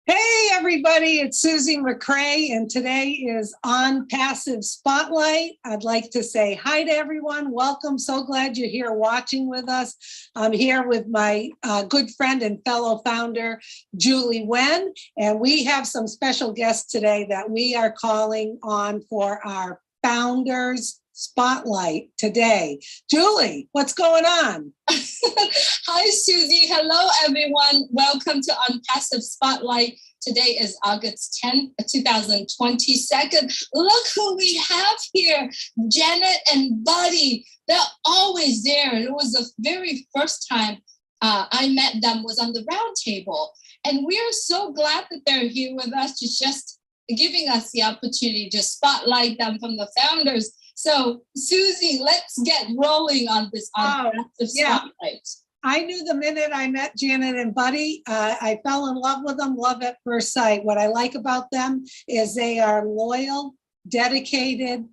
Hey everybody, it's Susie McCrae, and today is On Passive Spotlight. I'd like to say hi to everyone. Welcome. So glad you're here watching with us. I'm here with my good friend and fellow founder, Julie Wen, and we have some special guests today that we are calling on for our Founders Spotlight today. Julie, what's going on? Hi, Susie. Hello, everyone. Welcome to ONPASSIVE Spotlight. Today is August 10th, 2022. Look who we have here, Janet and Buddy. They're always there. And it was the very first time I met them was on the round table. And we're so glad that they're here with us, just giving us the opportunity to spotlight them from the founders. So, Susie, let's get rolling on this ONPASSIVE Spotlight. I knew the minute I met Janet and Buddy, I fell in love with them, love at first sight. What I like about them is they are loyal, dedicated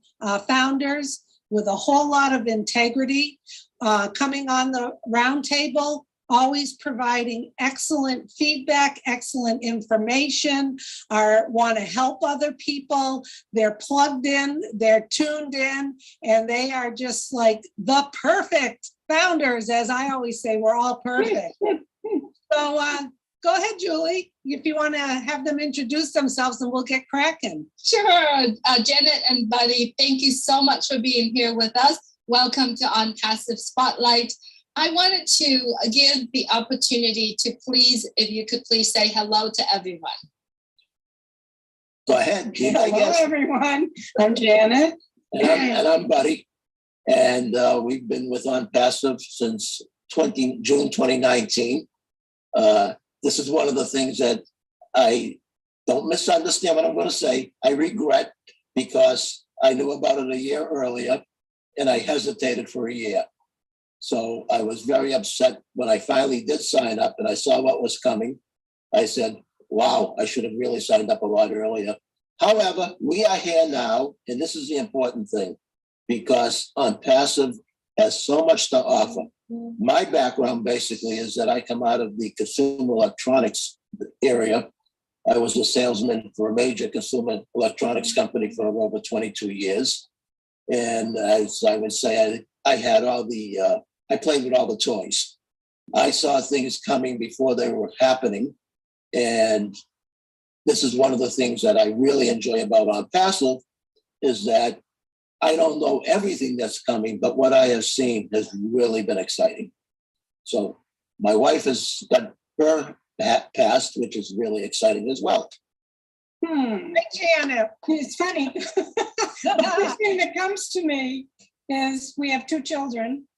founders with a whole lot of integrity, coming on the round table, always providing excellent feedback, excellent information, want to help other people. They're plugged in, they're tuned in, and they are just like the perfect founders. As I always say, we're all perfect. So go ahead, Julie, if you want to have them introduce themselves and we'll get cracking. Sure. Janet and Buddy, thank you so much for being here with us. Welcome to ONPASSIVE Spotlight. I wanted to give the opportunity to please, if you could please say hello to everyone. Go ahead. Hello, everyone. I'm Janet. And I'm Buddy. And we've been with ONPASSIVE since June 2019. This is one of the things that I don't misunderstand what I'm going to say. I regret because I knew about it a year earlier and I hesitated for a year. So I was very upset when I finally did sign up and I saw what was coming. I said, wow, I should have really signed up a lot earlier. However, we are here now, and this is the important thing, because ONPASSIVE has so much to offer. My background basically is that I come out of the consumer electronics area. I was a salesman for a major consumer electronics company for over 22 years. And as I would say, I had all the, I played with all the toys. I saw things coming before they were happening. And this is one of the things that I really enjoy about ONPASSIVE is that I don't know everything that's coming, but what I have seen has really been exciting. So my wife has got her passed, which is really exciting as well. Hey, Janet. It's funny. The first thing that comes to me is we have two children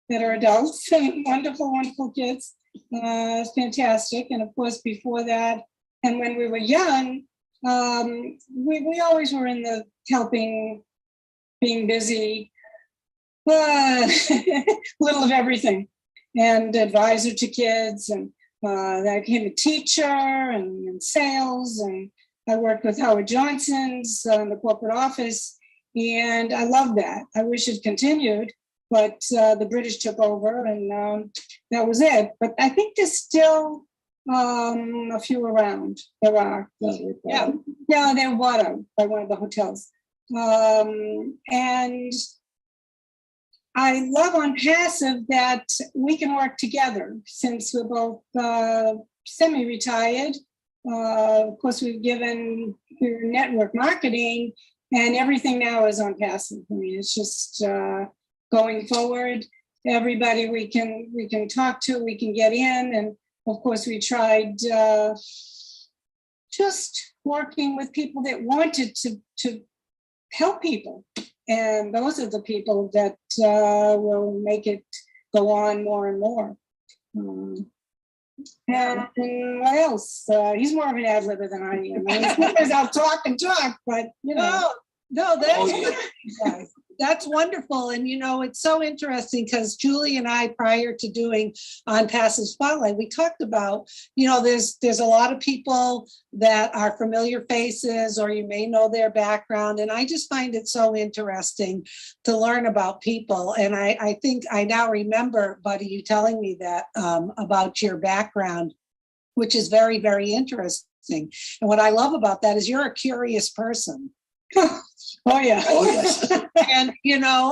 that are adults and wonderful, wonderful kids. It's fantastic. And of course, before that, and when we were young, we always were in the helping, being busy, little of everything, and advisor to kids. And I became a teacher and in sales, and I worked with Howard Johnson's in the corporate office, and I love that. I wish it continued, but the British took over, and that was it. But I think there's still a few around. There are. Yeah, they were bought out by one of the hotels. And I love ONPASSIVE that we can work together since we're both semi-retired. Of course, we're network marketing, and everything now is ONPASSIVE. I mean, it's just going forward. Everybody we can talk to, we can get in, and of course, we tried just working with people that wanted to help people, and those are the people that will make it go on more and more. And what else? He's more of an ad-libber than I am. I mean, sometimes I'll talk and talk, but you know. No, that's wonderful. And, you know, it's so interesting because Julie and I, prior to doing ONPASSIVE Spotlight, we talked about, you know, there's a lot of people that are familiar faces, or you may know their background. And I just find it so interesting to learn about people. And I think I now remember, Buddy, you telling me that about your background, which is very, very interesting. everything. And what I love about that is you're a curious person. Oh, yeah. Oh, yes. And,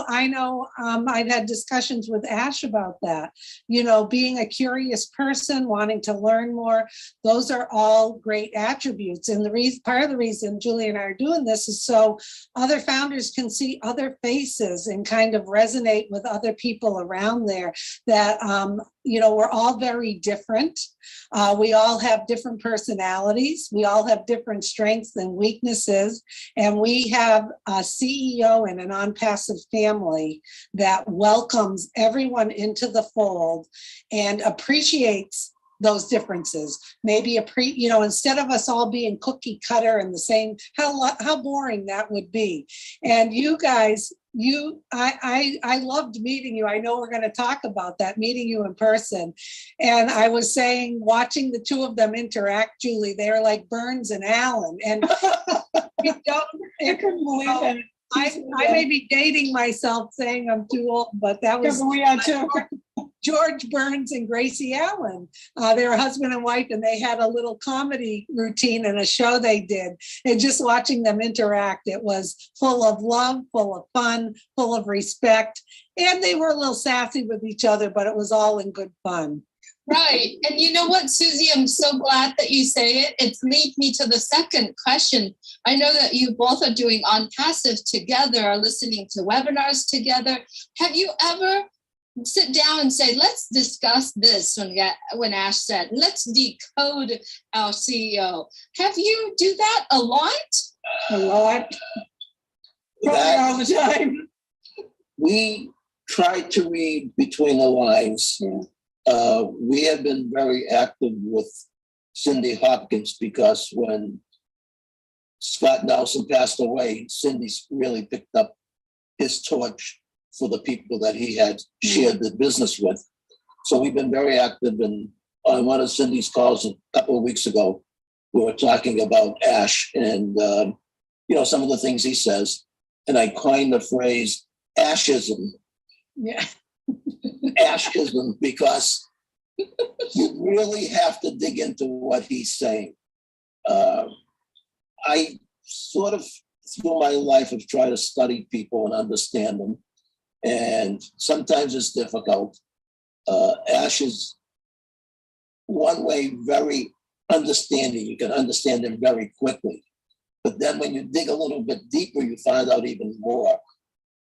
I know I've had discussions with Ash about that, being a curious person, wanting to learn more. Those are all great attributes. And part of the reason Julie and I are doing this is so other founders can see other faces and kind of resonate with other people around there that, we're all very different. We all have different personalities. We all have different strengths and weaknesses. And we have a CEO in an ONPASSIVE family that welcomes everyone into the fold and appreciates those differences. Maybe instead of us all being cookie cutter and the same, how boring that would be. And you guys, I loved meeting you. I know we're going to talk about that, meeting you in person. And I was saying, watching the two of them interact, Julie, they're like Burns and Allen. And I couldn't believe it. I may be dating myself saying I'm too old, but that was we are too. George Burns and Gracie Allen. They were husband and wife, and they had a little comedy routine and a show they did. And just watching them interact, it was full of love, full of fun, full of respect. And they were a little sassy with each other, but it was all in good fun. Right. And you know what, Susie, I'm so glad that you say it. It leads me to the second question. I know that you both are doing ONPASSIVE together, are listening to webinars together. Have you ever sit down and say, let's discuss this when Ash said, let's decode our CEO? Have you do that a lot? A lot. Probably all the time. We try to read between the lines. Yeah. We have been very active with Cindy Hopkins because when Scott Nelson passed away, Cindy really picked up his torch for the people that he had shared the business with. So we've been very active. And on one of Cindy's calls a couple of weeks ago, we were talking about Ash and, some of the things he says. And I coined the phrase ashism. Yeah. Ashism, because you really have to dig into what he's saying. I sort of, through my life, have tried to study people and understand them. And sometimes it's difficult. Ash is one way very understanding. You can understand him very quickly. But then when you dig a little bit deeper, you find out even more.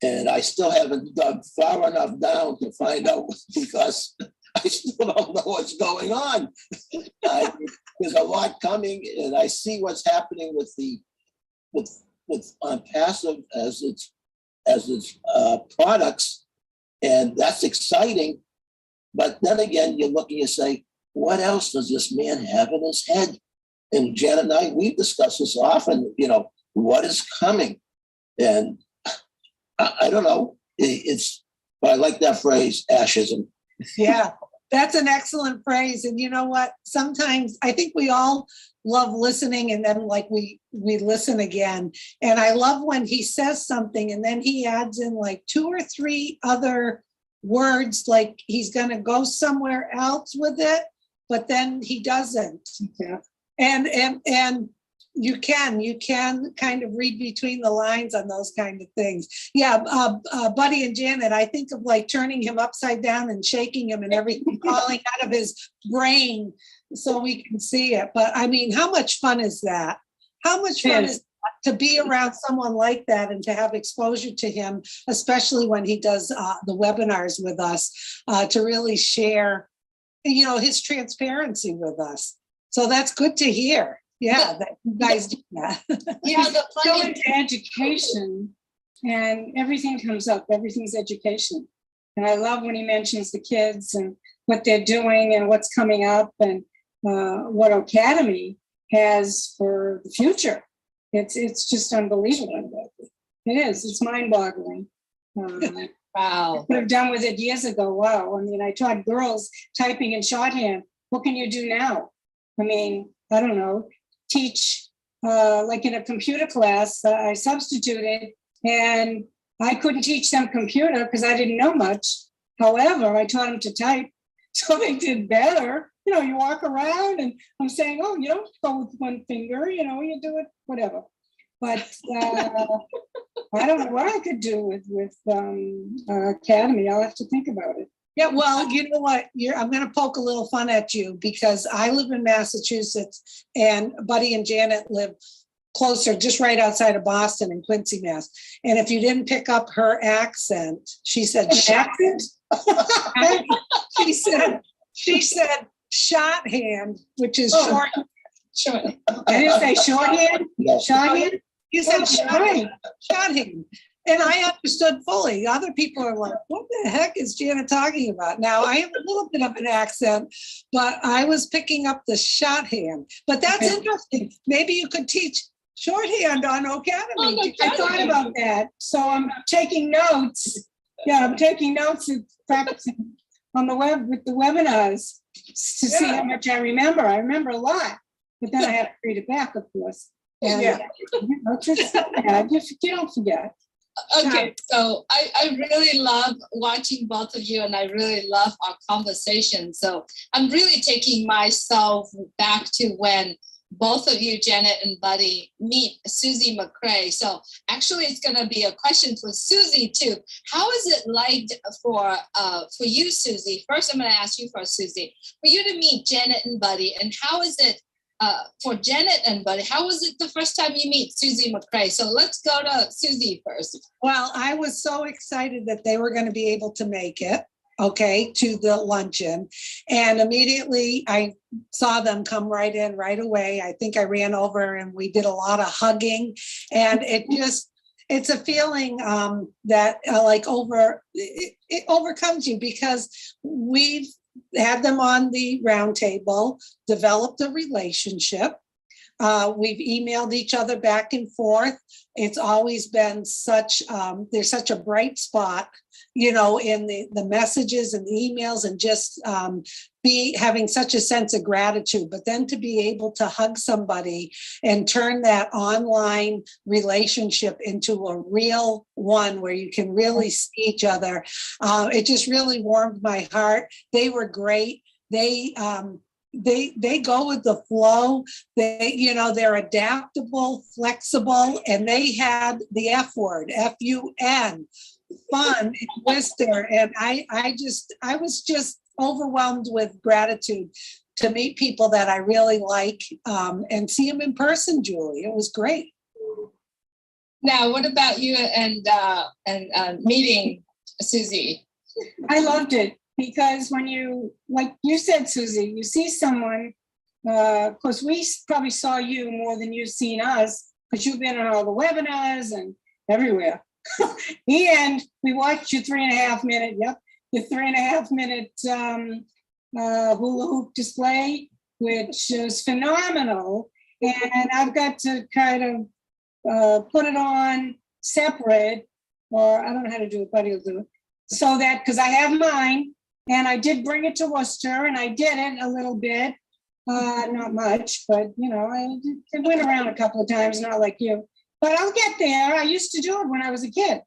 And I still haven't dug far enough down to find out because I still don't know what's going on. There's a lot coming, and I see what's happening with ONPASSIVE as its products, and that's exciting. But then again, you look and you say, what else does this man have in his head? And Janet and I, we discuss this often. What is coming? And I don't know. But I like that phrase, ashism. Yeah, that's an excellent phrase. And you know what? Sometimes I think we all love listening, and then we listen again. And I love when he says something and then he adds in like 2 or 3 other words, like he's going to go somewhere else with it, but then he doesn't. Yeah. And you can kind of read between the lines on those kind of things. Yeah, Buddy and Janet, I think of like turning him upside down and shaking him and everything falling out of his brain so we can see it. But I mean, how much fun is that? How much fun is that to be around someone like that and to have exposure to him, especially when he does the webinars with us, to really share, his transparency with us. So that's good to hear. Yeah, that you guys do that. Yeah, the Go funny into education and everything comes up. Everything's education. And I love when he mentions the kids and what they're doing and what's coming up and what Academy has for the future. It's just unbelievable. It is. It's mind-boggling. wow. Could have done with it years ago. Wow. I mean, I taught girls typing in shorthand. What can you do now? I mean, I don't know. Teach like in a computer class. I substituted, and I couldn't teach them computer because I didn't know much. However, I taught them to type. So they did better. You know, you walk around and I'm saying, oh, you don't go with one finger, you know, you do it, whatever. But I don't know what I could do with Academy. I'll have to think about it. Yeah, well, you know what? I'm going to poke a little fun at you because I live in Massachusetts and Buddy and Janet live closer, just right outside of Boston in Quincy, Mass. And if you didn't pick up her accent, she said, Accent? she said shorthand, which is Oh. short. Sure. I didn't say shorthand. Shorthand. You said Oh, shorthand. Shorthand. And I understood fully. Other people are like, what the heck is Janet talking about? Now, I have a little bit of an accent, but I was picking up the shorthand. But that's interesting. Maybe you could teach shorthand on Academy. Oh, I thought about that. So I'm taking notes. Yeah, I'm taking notes and practicing on the web with the webinars to see how much I remember. I remember a lot, but then I have to read it back, of course. And, Yeah. you know, just, yeah, you don't forget. Okay, so I really love watching both of you and I really love our conversation. So I'm really taking myself back to when both of you, Janet and Buddy, meet Susie McCray. So actually it's gonna be a question for Susie too. How is it like for you, Susie? First, I'm gonna ask you first, Susie, for you to meet Janet and Buddy, and how is it for Janet and Buddy, how was it the first time you meet Susie McCray? So let's go to Susie first. Well, I was so excited that they were going to be able to make it, okay, to the luncheon. And immediately I saw them come right in right away. I think I ran over and we did a lot of hugging. And it's a feeling that it overcomes you because we've had them on the round table, developed a relationship. We've emailed each other back and forth. It's always been there's such a bright spot, you know, in the messages and the emails and just having such a sense of gratitude. But then to be able to hug somebody and turn that online relationship into a real one where you can really see each other, it just really warmed my heart. They were great. They go with the flow. They're adaptable, flexible, and they had the F word, F-U-N, fun, and Worcester. And I was just overwhelmed with gratitude to meet people that I really like and see them in person, Julie. It was great. Now, what about you and meeting Susie? I loved it because when you, like you said, Susie, you see someone, of course, we probably saw you more than you've seen us because you've been on all the webinars and everywhere. And we watched your 3.5 minute, your 3.5 minute hula hoop display, which is phenomenal. And I've got to kind of put it on separate, or I don't know how to do it, Buddy will do it. So that, because I have mine, and I did bring it to Worcester, and I did it a little bit, not much, but you know, I went around a couple of times, not like you. But I'll get there. I used to do it when I was a kid.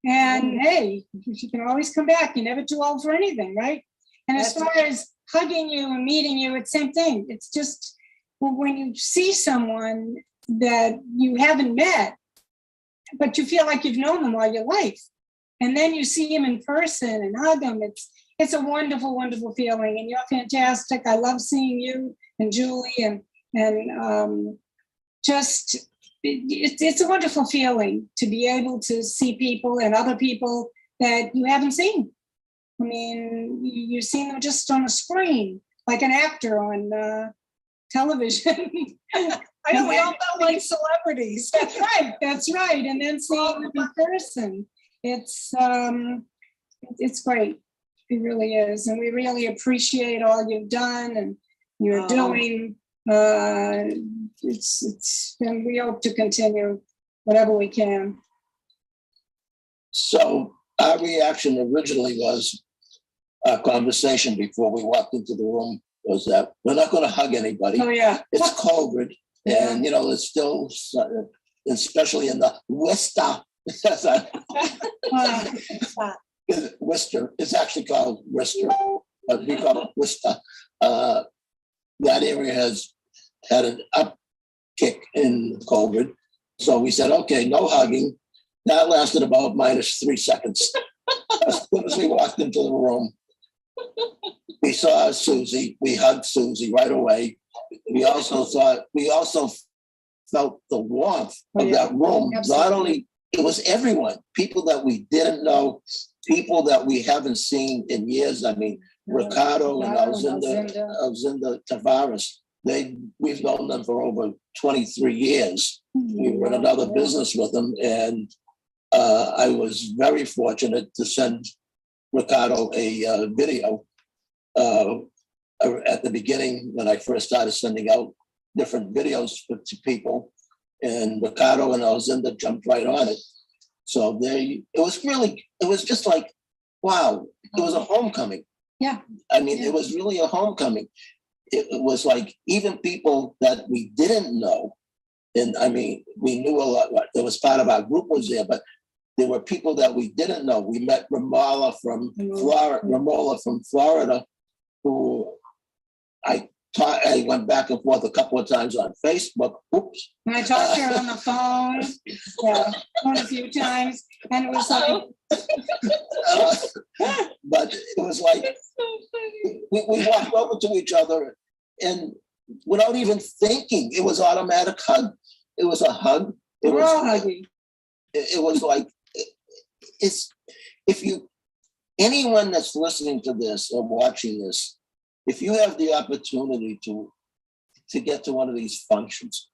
And hey, you can always come back. You're never too old for anything, right? And as far as hugging you and meeting you, it's the same thing. It's just when you see someone that you haven't met, but you feel like you've known them all your life. And then you see them in person and hug them. It's a wonderful, wonderful feeling. And you're fantastic. I love seeing you and Julie and just, it's a wonderful feeling to be able to see people and other people that you haven't seen. I mean, you've seen them just on a screen, like an actor on television. I know we all felt like celebrities. That's right. And then seeing them in person, it's great. It really is. And we really appreciate all you've done and you're doing. And we hope to continue whatever we can. So our reaction originally was, our conversation before we walked into the room was that we're not going to hug anybody. Oh yeah. It's COVID, and you know, it's still, especially in the Worcester. Worcester. It's actually called Worcester. but we call it Worcester. That area has had an upkick in COVID. So we said, okay, no hugging. That lasted about -3 seconds. As soon as we walked into the room, we saw Susie. We hugged Susie right away. We also felt the warmth of that room. Absolutely. Not only, it was everyone, people that we didn't know, people that we haven't seen in years. I mean, Ricardo and Alzinda Tavares, we've known them for over 23 years. We were in another business with them, and I was very fortunate to send Ricardo a video at the beginning when I first started sending out different videos to people, and Ricardo and Alzinda jumped right on it. So it was just like, wow, it was a homecoming. Yeah. I mean, it was really a homecoming. It was like even people that we didn't know, and I mean, we knew a lot. There was part of our group was there, but there were people that we didn't know. We met Ramola from Florida, who I went back and forth a couple of times on Facebook. Oops. And I talked to her on the phone, a few times, and it was like, but it was like we walked over to each other, and without even thinking, it was automatic hug. It was a hug. It we're was all hugging. It was like anyone that's listening to this or watching this, if you have the opportunity to get to one of these functions,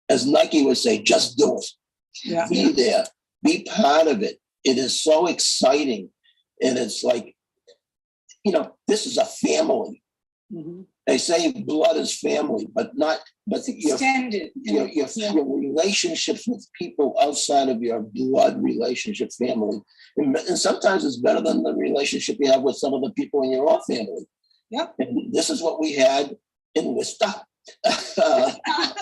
as Nike would say, just do it. Yeah. Be there. Be part of it. It is so exciting. And it's like, this is a family. Mm-hmm. They say blood is family, but It's extended. your relationships with people outside of your blood relationship family. And sometimes it's better than the relationship you have with some of the people in your own family. Yep. And this is what we had in Worcester. That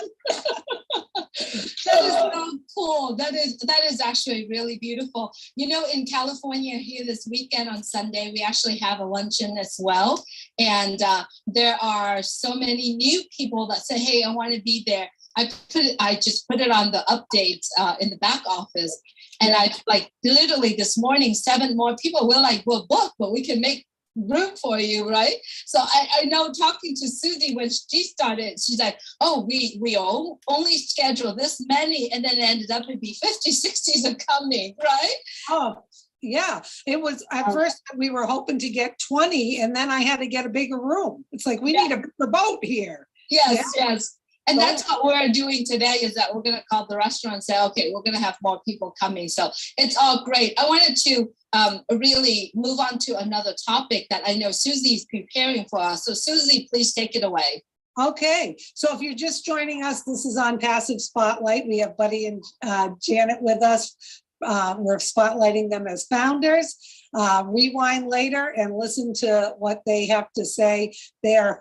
is so cool. That is actually really beautiful. In California here this weekend on Sunday, we actually have a luncheon as well. And there are so many new people that say, hey, I want to be there. I just put it on the updates in the back office. And I literally this morning, 7 more people were like, well, book, but we can make room for you, right? So I know talking to Susie when she started, she's like, oh, we only schedule this many, and then it ended up to be 50, 60s are coming, right? Oh, yeah. It was at first we were hoping to get 20, and then I had to get a bigger room. It's like we need a bigger boat here. Yes. And that's what we're doing today, is that we're going to call the restaurant and say, okay, we're going to have more people coming. So it's all great. I wanted to really move on to another topic that I know Susie's preparing for us. So Susie, please take it away. Okay, so if you're just joining us, this is on Passive Spotlight. We have Buddy and Janet with us. We're spotlighting them as founders. Rewind later and listen to what they have to say. They are a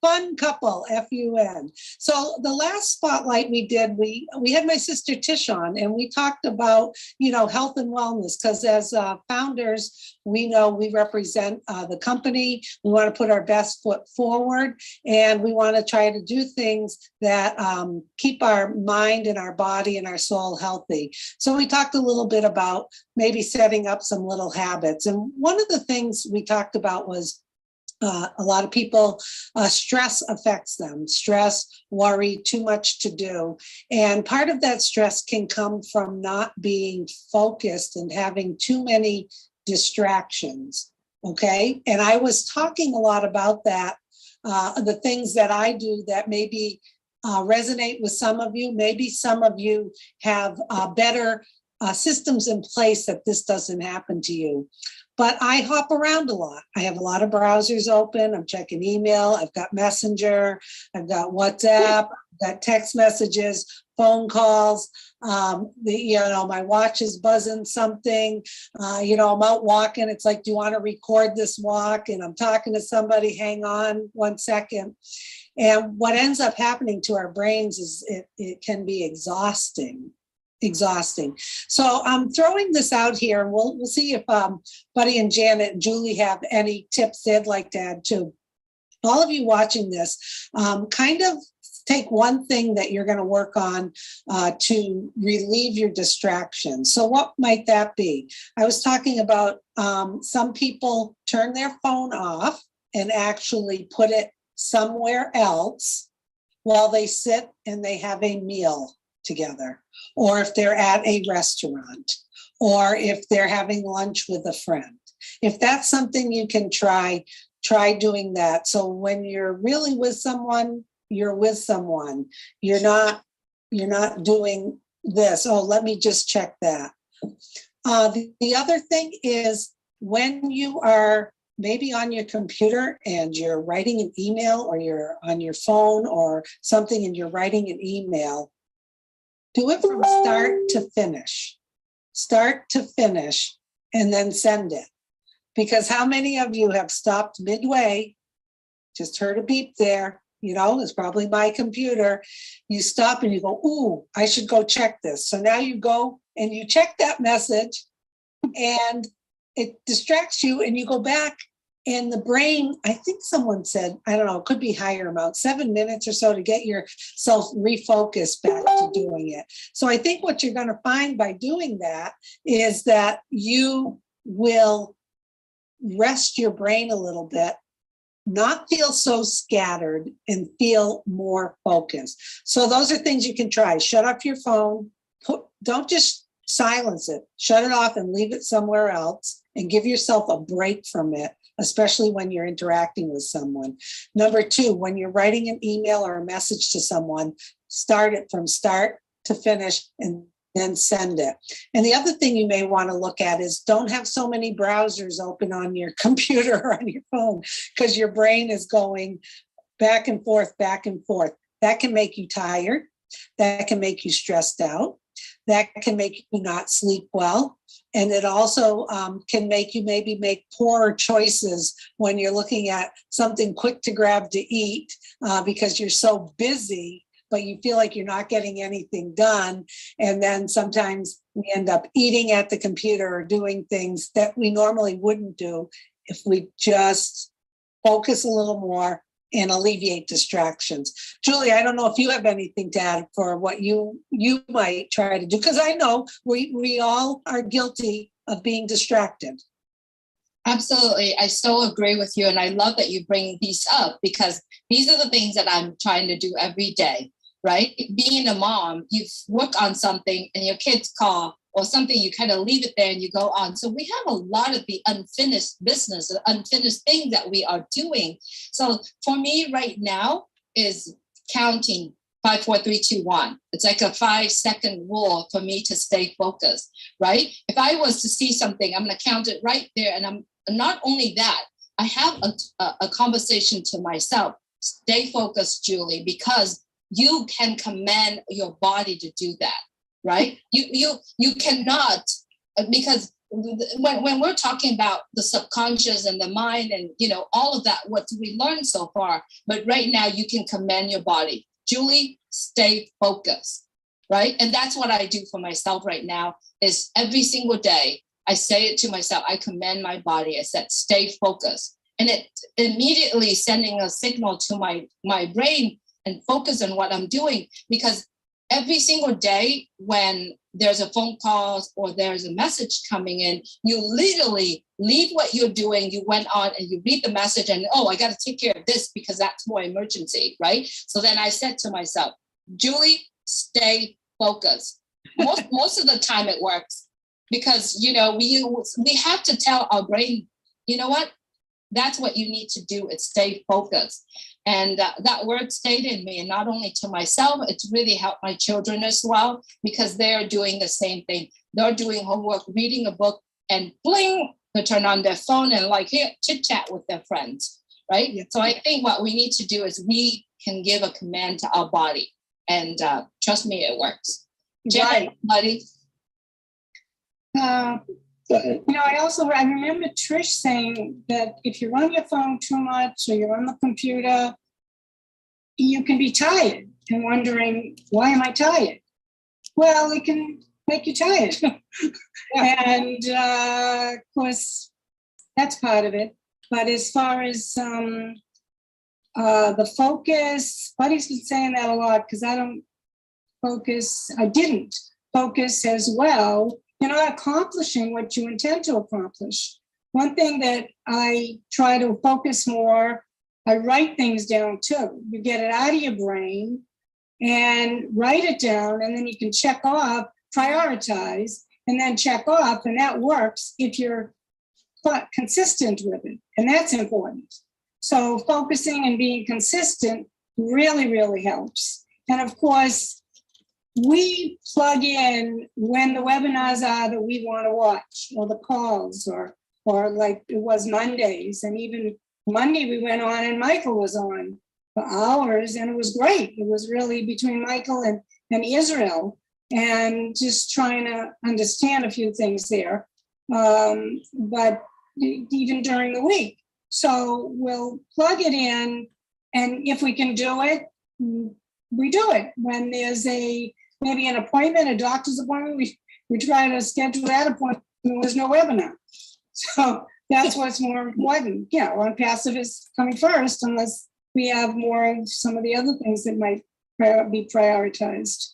fun couple, F-U-N. So the last spotlight we did, we had my sister Tish on, and we talked about, health and wellness, because as founders, we know we represent the company. We want to put our best foot forward, and we want to try to do things that keep our mind and our body and our soul healthy. So we talked a little bit about maybe setting up some little habits. And one of the things we talked about was a lot of people, stress affects them. Stress, worry, too much to do. And part of that stress can come from not being focused and having too many distractions. Okay. And I was talking a lot about that, the things that I do that maybe resonate with some of you. Maybe some of you have better systems in place that this doesn't happen to you. But I hop around a lot. I have a lot of browsers open. I'm checking email. I've got Messenger. I've got WhatsApp. I've got text messages, phone calls. My watch is buzzing something. I'm out walking. It's like, do you want to record this walk? And I'm talking to somebody. Hang on 1 second. And what ends up happening to our brains is it can be exhausting. exhausting. So I'm throwing this out here, and we'll see if Buddy and Janet and Julie have any tips they'd like to add too. All of you watching this, kind of take one thing that you're going to work on to relieve your distraction. So what might that be? I was talking about some people turn their phone off and actually put it somewhere else while they sit and they have a meal together, or if they're at a restaurant, or if they're having lunch with a friend. If that's something you can try doing that. So when you're really with someone, you're with someone. You're not doing this. Oh, let me just check that. The other thing is when you are maybe on your computer and you're writing an email, or you're on your phone or something and you're writing an email, do it from start to finish. Start to finish and then send it. Because how many of you have stopped midway, just heard a beep there, it's probably my computer. You stop and you go, ooh, I should go check this. So now you go and you check that message and it distracts you, and you go back, and the brain, I think someone said, I don't know, it could be higher amount, 7 minutes or so to get yourself refocused back to doing it. So I think what you're going to find by doing that is that you will rest your brain a little bit, not feel so scattered, and feel more focused. So those are things you can try. Shut off your phone. Don't just silence it. Shut it off and leave it somewhere else, and give yourself a break from it, especially when you're interacting with someone. Number 2, when you're writing an email or a message to someone, start it from start to finish and then send it. And the other thing you may want to look at is don't have so many browsers open on your computer or on your phone, because your brain is going back and forth, back and forth. That can make you tired. That can make you stressed out. That can make you not sleep well. And it also can make you maybe make poorer choices when you're looking at something quick to grab to eat because you're so busy, but you feel like you're not getting anything done. And then sometimes we end up eating at the computer or doing things that we normally wouldn't do if we just focus a little more and alleviate distractions. Julie, I don't know if you have anything to add for what you might try to do, because I know we all are guilty of being distracted. Absolutely. I so agree with you. And I love that you bring these up, because these are the things that I'm trying to do every day, right? Being a mom, you work on something and your kids call or something, you kind of leave it there and you go on. So we have a lot of the unfinished business, the unfinished things that we are doing. So for me right now is counting 5, 4, 3, 2, 1. It's like a 5-second rule for me to stay focused, right? If I was to see something, I'm going to count it right there. And I'm not only that, I have a conversation to myself. Stay focused, Julie, because you can command your body to do that. Right? You cannot, because when we're talking about the subconscious and the mind and, all of that, what we learned so far, but right now you can command your body. Julie, stay focused, right? And that's what I do for myself right now is every single day, I say it to myself, I command my body. I said, stay focused. And it immediately sending a signal to my brain and focus on what I'm doing, because every single day when there's a phone call or there's a message coming in, you literally leave what you're doing. You went on and you read the message and, I got to take care of this because that's more emergency, right? So then I said to myself, Julie, stay focused. Most of the time it works because, we have to tell our brain, you know what? That's what you need to do is stay focused. And that word stayed in me, and not only to myself, it's really helped my children as well, because they're doing the same thing. They're doing homework, reading a book, and bling, they turn on their phone and chit chat with their friends, right? Yeah. So I think what we need to do is we can give a command to our body, and trust me, it works. Janet, buddy. I remember Trish saying that if you're on your phone too much or you're on the computer, you can be tired and wondering, why am I tired? Well, it can make you tired. And of course, that's part of it. But as far as the focus, Buddy's been saying that a lot because I didn't focus as well. You're not accomplishing what you intend to accomplish. One thing that I try to focus more, I write things down too. You get it out of your brain and write it down, and then you can check off, prioritize, and then check off, and that works if you're consistent with it, and that's important. So focusing and being consistent really, really helps. And of course, we plug in when the webinars are that we want to watch, or the calls, or like it was Mondays, and even Monday we went on and Michael was on for hours, and it was great. It was really between Michael and Israel, and just trying to understand a few things there. But even during the week. So we'll plug it in, and if we can do it, we do it. When there's maybe an appointment, a doctor's appointment, we try to schedule that appointment. There was no webinar. So that's what's more important. Yeah, ONPASSIVE is coming first, unless we have more of some of the other things that might be prioritized.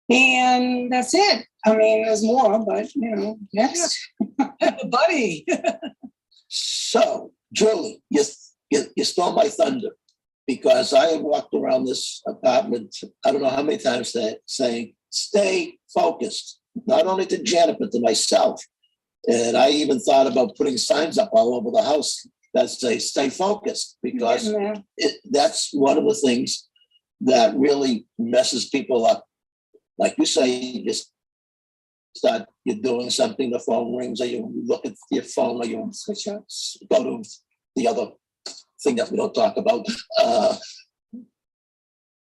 And that's it. I mean, there's more, but next. Buddy. So, Julie, you stole my thunder, because I have walked around this apartment, I don't know how many times, saying, stay focused, not only to Janet, but to myself. And I even thought about putting signs up all over the house that say, stay focused, because that's one of the things that really messes people up. Like you say, you just start, you're doing something, the phone rings, or you look at your phone, or you switch out, go to the other thing that we don't talk about.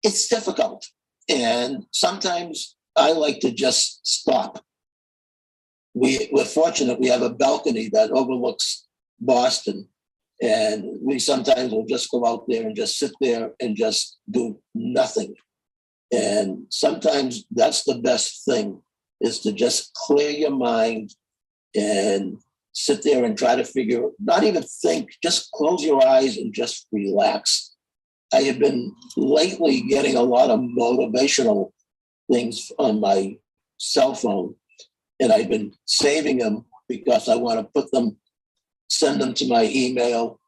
It's difficult. And sometimes I like to just stop. We're fortunate we have a balcony that overlooks Boston. And we sometimes will just go out there and just sit there and just do nothing. And sometimes that's the best thing, is to just clear your mind and sit there and try to figure, not even think, just close your eyes and just relax. I have been lately getting a lot of motivational things on my cell phone, and I've been saving them because I want to put them, send them to my email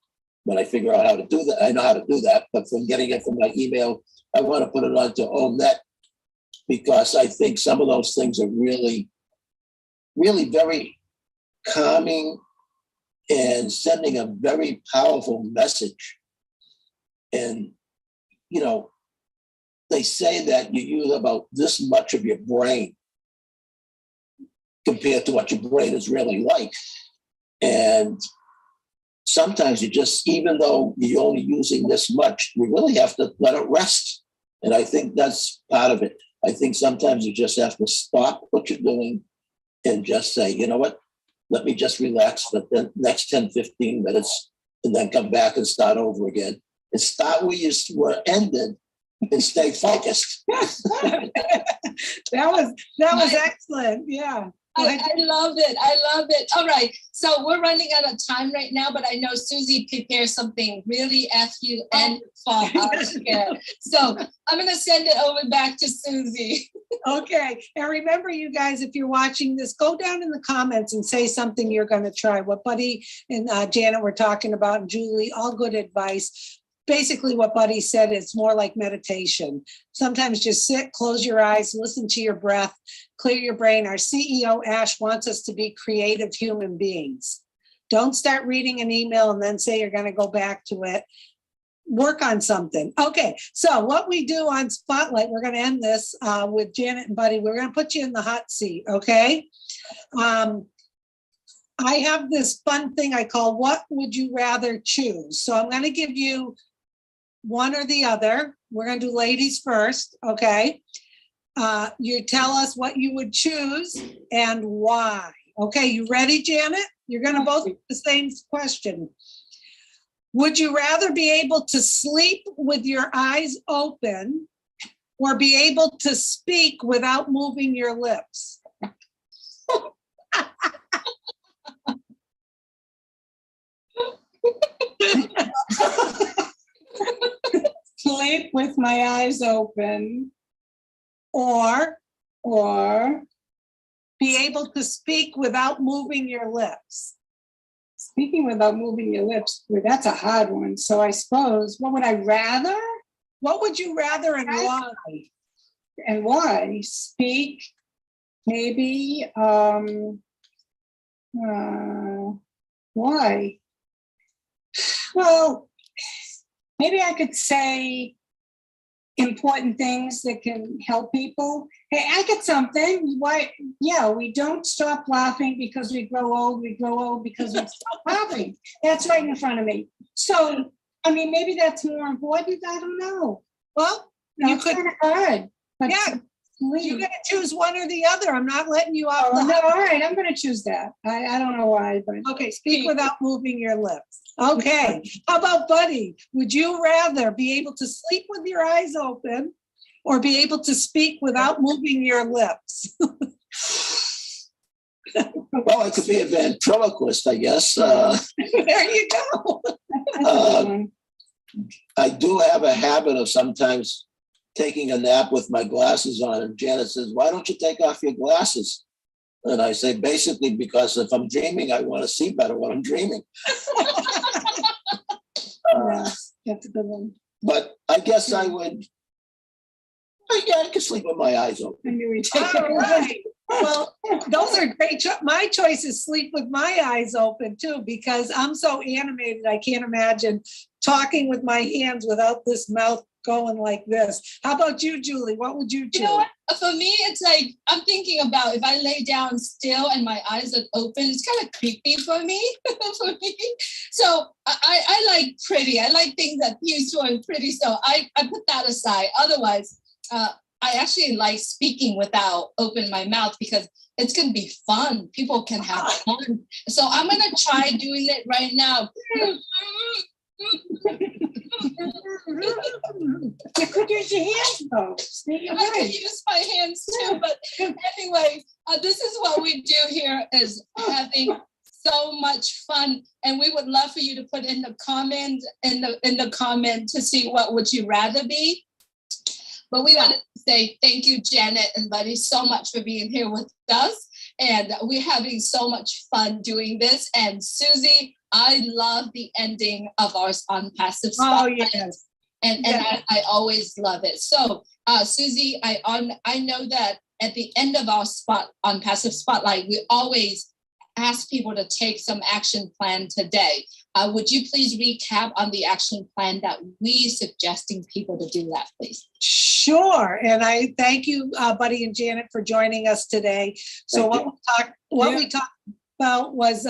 when I figure out how to do that. I know how to do that, but from getting it from my email, I want to put it onto ONET, because I think some of those things are really, really very calming and sending a very powerful message. And, they say that you use about this much of your brain compared to what your brain is really like. And sometimes you just, even though you're only using this much, you really have to let it rest. And I think that's part of it. I think sometimes you just have to stop what you're doing and just say, you know what, let me just relax for the next 10, 15 minutes, and then come back and start over again. And start where you were ended and stay focused. That was excellent. Yeah. I love it. I love it. All right. So we're running out of time right now, but I know Susie prepared something really FUN for us here. So I'm going to send it over back to Susie. Okay. And remember, you guys, if you're watching this, go down in the comments and say something you're going to try. What Buddy and Janet were talking about, and Julie, all good advice. Basically, what Buddy said is more like meditation. Sometimes just sit, close your eyes, listen to your breath, clear your brain. Our CEO, Ash, wants us to be creative human beings. Don't start reading an email and then say you're going to go back to it. Work on something. Okay, so what we do on Spotlight, we're going to end this with Janet and Buddy. We're going to put you in the hot seat, okay? I have this fun thing I call What Would You Rather Choose? So I'm going to give you one or the other. We're going to do ladies first, okay? You tell us what you would choose and why. Okay, you ready, Janet? You're going to both the same question. Would you rather be able to sleep with your eyes open or be able to speak without moving your lips? Sleep with my eyes open, Or or be able to speak without moving your lips? speaking without moving your lips. Well, that's a hard one. So I suppose, what would I rather What would you rather and why? and why? Speak, maybe. Why? Well, maybe I could say important things that can help people. Hey, I get something. Why? Yeah, we don't stop laughing because we grow old. We grow old because we stop laughing. That's right in front of me. So, I mean, maybe that's more important. I don't know. Well, No, you it's could, kind of hard. But yeah, you're gonna choose one or the other. I'm not letting you off Oh, the no, hook. all right, I'm going to choose that. I don't know why, but Okay, speak without moving your lips. Okay, how about Buddy? Would you rather be able to sleep with your eyes open or be able to speak without moving your lips? Well, I could be a ventriloquist, I guess. There you go. that's a good one. I do have a habit of sometimes taking a nap with my glasses on, and Janet says, "Why don't you take off your glasses?" And I say, basically, because if I'm dreaming, I want to see better when I'm dreaming. Yeah, that's a good one. But I guess I would, yeah, I could sleep with my eyes open. I knew we'd take All it. right. Well, those are great. My choice is sleep with my eyes open too, because I'm so animated. I can't imagine talking with my hands without this mouth going like this. How about you, Julie? What would you choose? You know what? For me, it's like I'm thinking about if I lay down still and my eyes are open, it's kind of creepy for me. For me. So I like pretty. I like things that peaceful and pretty. So I put that aside. Otherwise, I actually like speaking without opening my mouth because it's going to be fun. People can have fun. So I'm going to try doing it right now. You could use your hands though. You're I can right. use my hands too, but anyway, this is what we do here is having so much fun, and we would love for you to put in the comment to see what would you rather be. But we wanted to say thank you, Janet and Buddy, so much for being here with us, and we're having so much fun doing this. And Susie, I love the ending of our ONPASSIVE Oh, Spotlight. yes. And I always love it. So, Susie, I know that at the end of our ONPASSIVE Spotlight, we always ask people to take some action plan today. Would you please recap on the action plan that we suggesting people to do that, please? Sure. And I thank you, Buddy and Janet, for joining us today. So Thank what we talked about was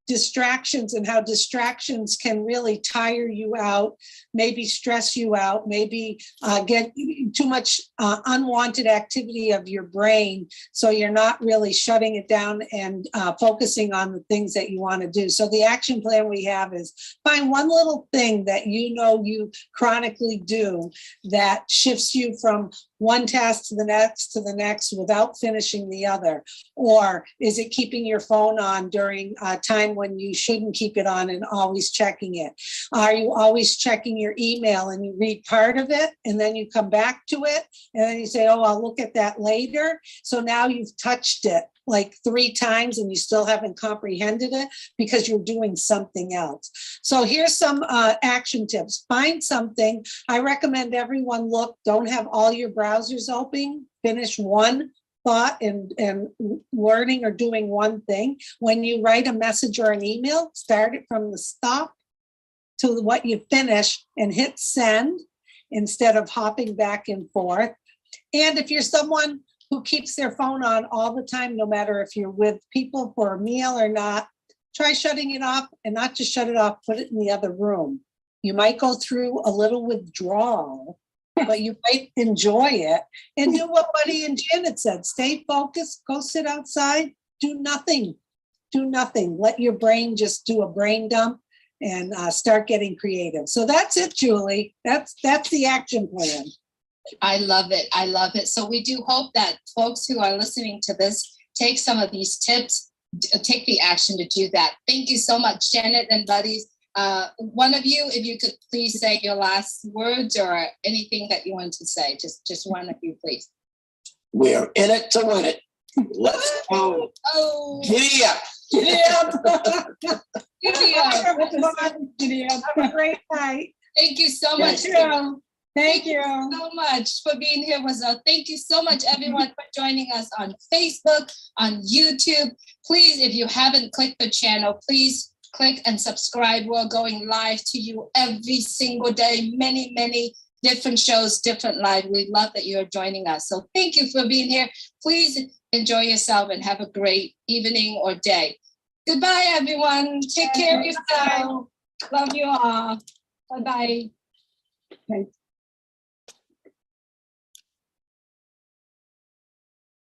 distractions and how distractions can really tire you out, maybe stress you out, maybe get too much unwanted activity of your brain. So you're not really shutting it down and focusing on the things that you want to do. So the action plan we have is find one little thing that you know you chronically do that shifts you from one task to the next without finishing the other. Or is it keeping your phone on during a time when you shouldn't keep it on and always checking it? Are you always checking your email and you read part of it and then you come back to it and then you say, oh, I'll look at that later. So now you've touched it like 3 times and you still haven't comprehended it because you're doing something else. So here's some action tips. Find something. I recommend everyone don't have all your browsers open. Finish one thought and learning or doing one thing. When you write a message or an email, start it from the stop to what you finish and hit send instead of hopping back and forth. And if you're someone who keeps their phone on all the time, no matter if you're with people for a meal or not, try shutting it off, and not just shut it off, put it in the other room. You might go through a little withdrawal, but you might enjoy it and do what Buddy and Janet said. Stay focused, go sit outside, do nothing. Do nothing. Let your brain just do a brain dump and start getting creative. So that's it, Julie. That's the action plan. I love it. I love it. So we do hope that folks who are listening to this take some of these tips, take the action to do that. Thank you so much, Janet and buddies. One of you, if you could please say your last words or anything that you want to say, just one of you, please. We're in it to win it. Let's go. Oh, Giddy up. Giddy up. giddy up. Giddy up. Have a great night. Thank you so much. Thank you. So much for being here with us. Thank you so much, everyone, for joining us on Facebook, on YouTube. Please, if you haven't clicked the channel, please click and subscribe. We're going live to you every single day, many different shows, different live. We love that you're joining us. So thank you for being here. Please enjoy yourself and have a great evening or day. Goodbye, everyone. Take care of yourself. Love you all. Bye-bye. Thank you.